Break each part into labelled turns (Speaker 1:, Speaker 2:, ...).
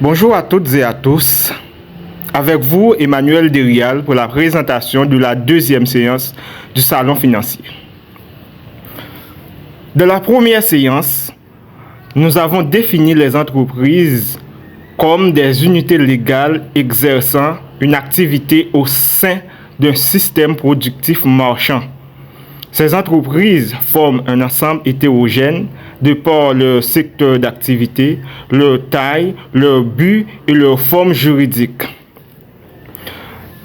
Speaker 1: Bonjour à toutes et à tous. Avec vous, Emmanuel Derial, pour la présentation de la deuxième séance du Salon financier. Dans la première séance, nous avons défini les entreprises comme des unités légales exerçant une activité au sein d'un système productif marchand. Ces entreprises forment un ensemble hétérogène de par leur secteur d'activité, leur taille, leur but et leur forme juridique.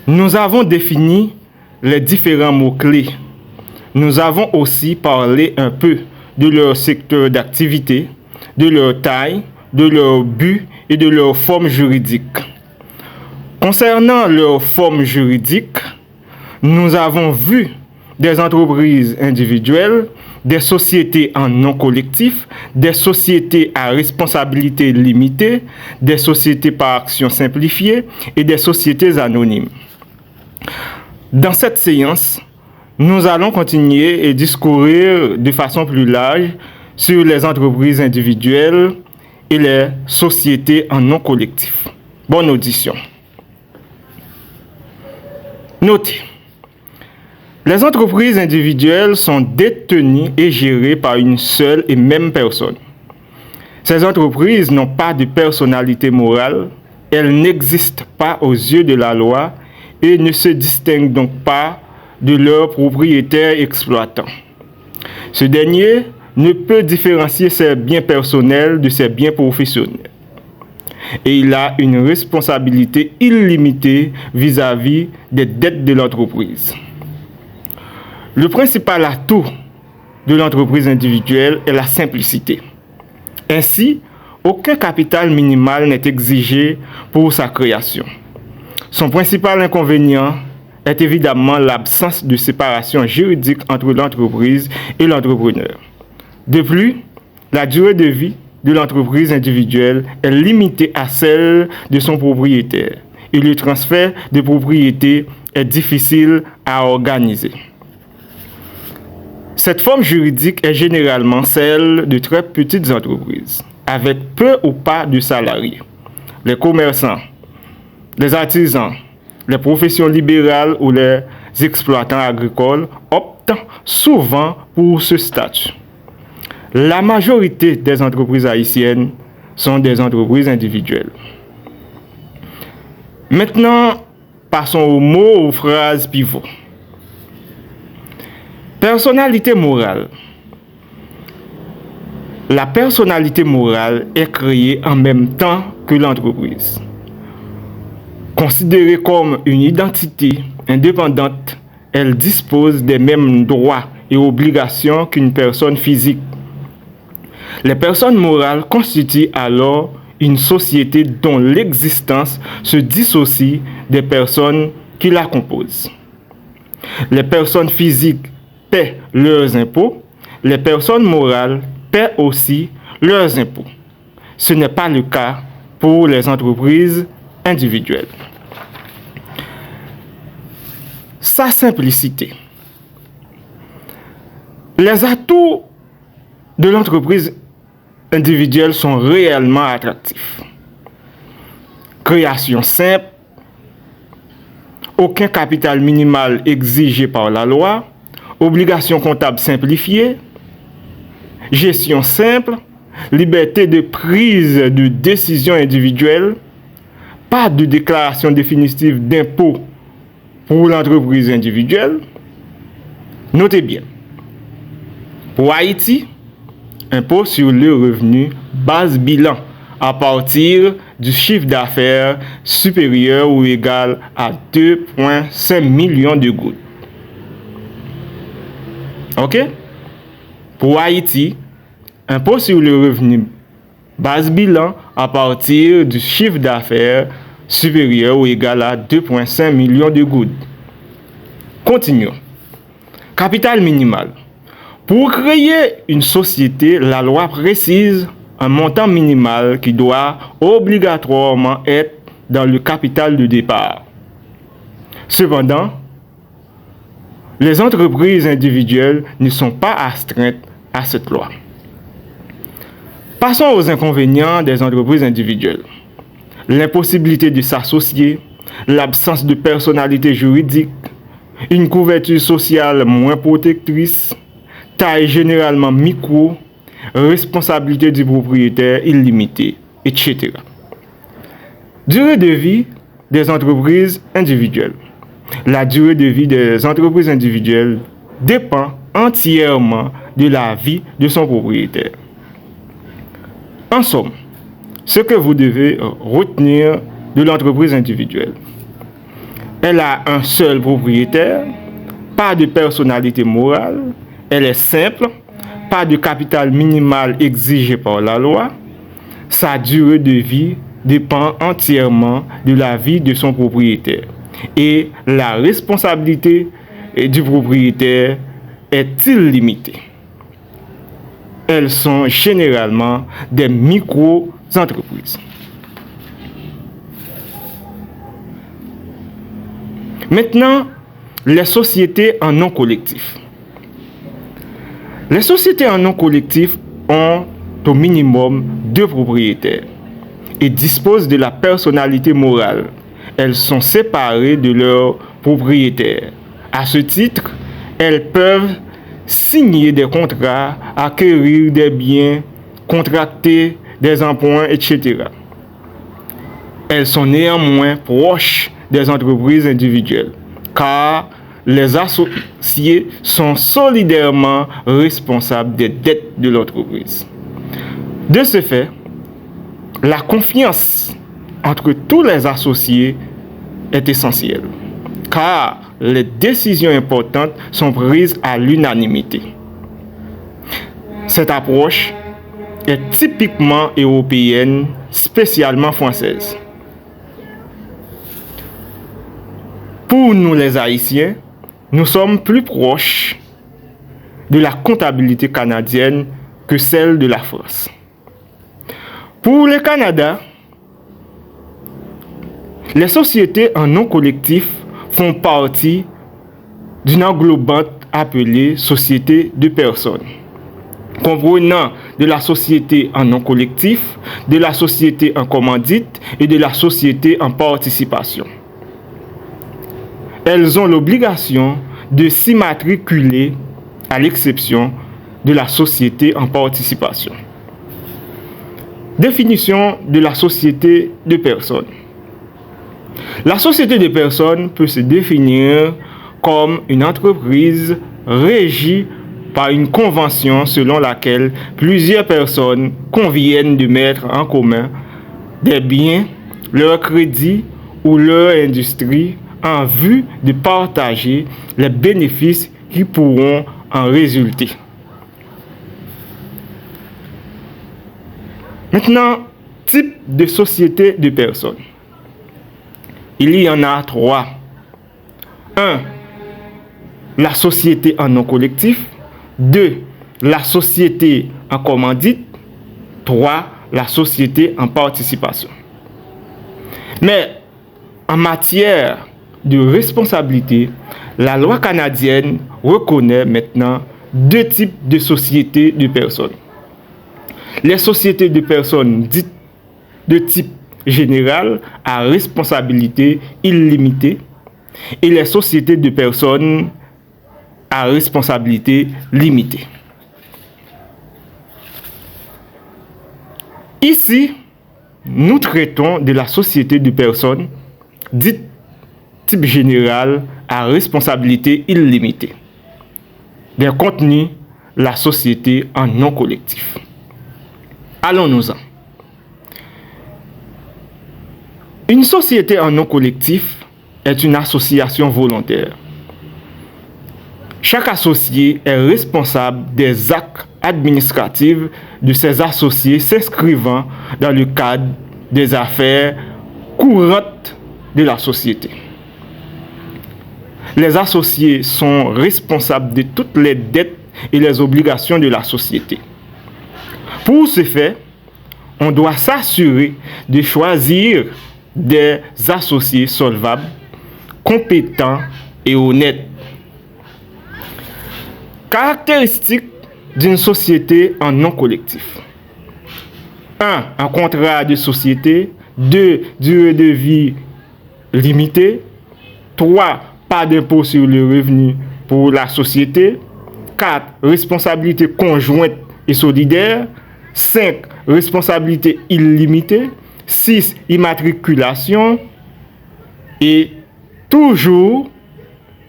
Speaker 1: Nous avons défini les différents mots-clés. Nous avons aussi parlé un peu de leur secteur d'activité, de leur taille, de leur but et de leur forme juridique. Concernant leur forme juridique, nous avons vu des entreprises individuelles, des sociétés en non collectif, des sociétés à responsabilité limitée, des sociétés par action simplifiée et des sociétés anonymes. Dans cette séance, nous allons continuer et discourir de façon plus large sur les entreprises individuelles et les sociétés en non collectif. Bonne audition. Notez. Les entreprises individuelles sont détenues et gérées par une seule et même personne. Ces entreprises n'ont pas de personnalité morale, elles n'existent pas aux yeux de la loi et ne se distinguent donc pas de leur propriétaire exploitant. Ce dernier ne peut différencier ses biens personnels de ses biens professionnels. Et il a une responsabilité illimitée vis-à-vis des dettes de l'entreprise. Le principal atout de l'entreprise individuelle est la simplicité. Ainsi, aucun capital minimal n'est exigé pour sa création. Son principal inconvénient est évidemment l'absence de séparation juridique entre l'entreprise et l'entrepreneur. De plus, la durée de vie de l'entreprise individuelle est limitée à celle de son propriétaire et le transfert de propriété est difficile à organiser. Cette forme juridique est généralement celle de très petites entreprises, avec peu ou pas de salariés. Les commerçants, les artisans, les professions libérales ou les exploitants agricoles optent souvent pour ce statut. La majorité des entreprises haïtiennes sont des entreprises individuelles. Maintenant, passons aux mots ou phrases pivots. Personnalité morale. La personnalité morale est créée en même temps que l'entreprise. Considérée comme une identité indépendante, elle dispose des mêmes droits et obligations qu'une personne physique. Les personnes morales constituent alors une société dont l'existence se dissocie des personnes qui la composent. Les personnes physiques paient leurs impôts, les personnes morales paient aussi leurs impôts. Ce n'est pas le cas pour les entreprises individuelles. Sa simplicité. Les atouts de l'entreprise individuelle sont réellement attractifs. Création simple, aucun capital minimal exigé par la loi, obligation comptable simplifiée, gestion simple, liberté de prise de décision individuelle, pas de déclaration définitive d'impôt pour l'entreprise individuelle. Notez bien, pour Haïti, impôt sur le revenu base bilan à partir du chiffre d'affaires supérieur ou égal à 2,5 millions de gouttes. OK? Pour Haïti, impôt sur le revenu base bilan à partir du chiffre d'affaires supérieur ou égal à 2,5 millions de gouttes. Continuons. Capital minimal. Pour créer une société, la loi précise un montant minimal qui doit obligatoirement être dans le capital de départ. Cependant, les entreprises individuelles ne sont pas astreintes à cette loi. Passons aux inconvénients des entreprises individuelles. l'impossibilité de s'associer, l'absence de personnalité juridique, une couverture sociale moins protectrice, taille généralement micro, responsabilité du propriétaire illimitée, etc. Durée de vie des entreprises individuelles. La durée de vie des entreprises individuelles dépend entièrement de la vie de son propriétaire. En somme, ce que vous devez retenir de l'entreprise individuelle. Elle a un seul propriétaire, pas de personnalité morale, elle est simple, pas de capital minimal exigé par la loi. Sa durée de vie dépend entièrement de la vie de son propriétaire et la responsabilité du propriétaire est illimitée. Elles sont généralement des micro-entreprises. Maintenant, les sociétés en non collectif. Les sociétés en non collectif ont au minimum 2 propriétaires et disposent de la personnalité morale. Elles sont séparées de leurs propriétaires. À ce titre, elles peuvent signer des contrats, acquérir des biens, contracter des emprunts, etc. Elles sont néanmoins proches des entreprises individuelles, car les associés sont solidairement responsables des dettes de l'entreprise. De ce fait, la confiance entre tous les associés est essentielle, car les décisions importantes sont prises à l'unanimité. Cette approche est typiquement européenne, spécialement française. Pour nous les Haïtiens, nous sommes plus proches de la comptabilité canadienne que celle de la France. Pour le Canada, les sociétés en non collectif font partie d'une englobante appelée société de personnes, comprenant de la société en non collectif, de la société en commandite et de la société en participation. Elles ont l'obligation de s'immatriculer à l'exception de la société en participation. Définition de la société de personnes. La société de personnes peut se définir comme une entreprise régie par une convention selon laquelle plusieurs personnes conviennent de mettre en commun des biens, leurs crédits ou leur industrie en vue de partager les bénéfices qui pourront en résulter. Maintenant, type de société de personnes. Il y en a 3. 1. La société en non collectif. 2. La société en commandite. 3. La société en participation. Mais en matière de responsabilité, la loi canadienne reconnaît maintenant 2 types de sociétés de personnes. Les sociétés de personnes dites de type général à responsabilité illimitée et les sociétés de personnes à responsabilité limitée. Ici, nous traitons de la société de personnes dite type général à responsabilité illimitée. Des contenus, la société en non collectif. Allons-nous-en. Une société en non collectif est une association volontaire. Chaque associé est responsable des actes administratifs de ses associés s'inscrivant dans le cadre des affaires courantes de la société. Les associés sont responsables de toutes les dettes et les obligations de la société. Pour ce faire, on doit s'assurer de choisir des associés solvables, compétents et honnêtes. Caractéristiques d'une société en non collectif. 1. Un contrat de société. 2. Durée de vie limitée. 3. Pas d'impôt sur le revenu pour la société. 4. Responsabilité conjointe et solidaire. 5. Responsabilité illimitée. 6. Immatriculation. Et toujours,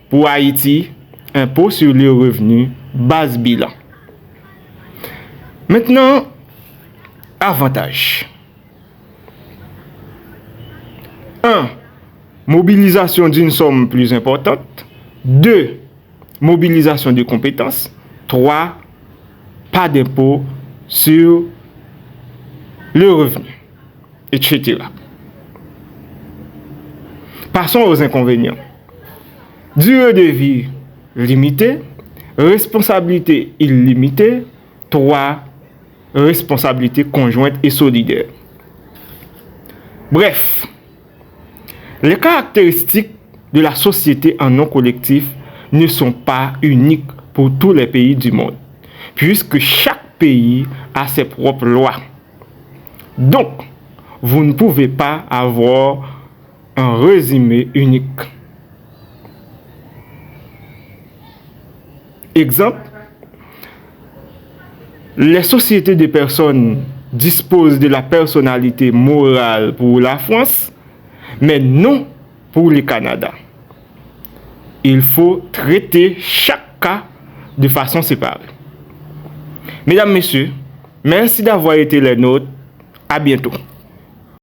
Speaker 1: pour Haïti, impôt sur le revenu, base bilan. Maintenant, avantages. 1. Mobilisation d'une somme plus importante. 2. Mobilisation de compétences. 3. Pas d'impôt sur le revenu, etc. Passons aux inconvénients. Durée de vie limitée. Responsabilité illimitée. 3. Responsabilité conjointe et solidaire. Bref, les caractéristiques de la société en non collectif ne sont pas uniques pour tous les pays du monde, puisque chaque pays a ses propres lois. Donc, vous ne pouvez pas avoir un résumé unique. Exemple, les sociétés de personnes disposent de la personnalité morale pour la France, mais non pour le Canada. Il faut traiter chaque cas de façon séparée. Mesdames, Messieurs, merci d'avoir été les nôtres. À bientôt.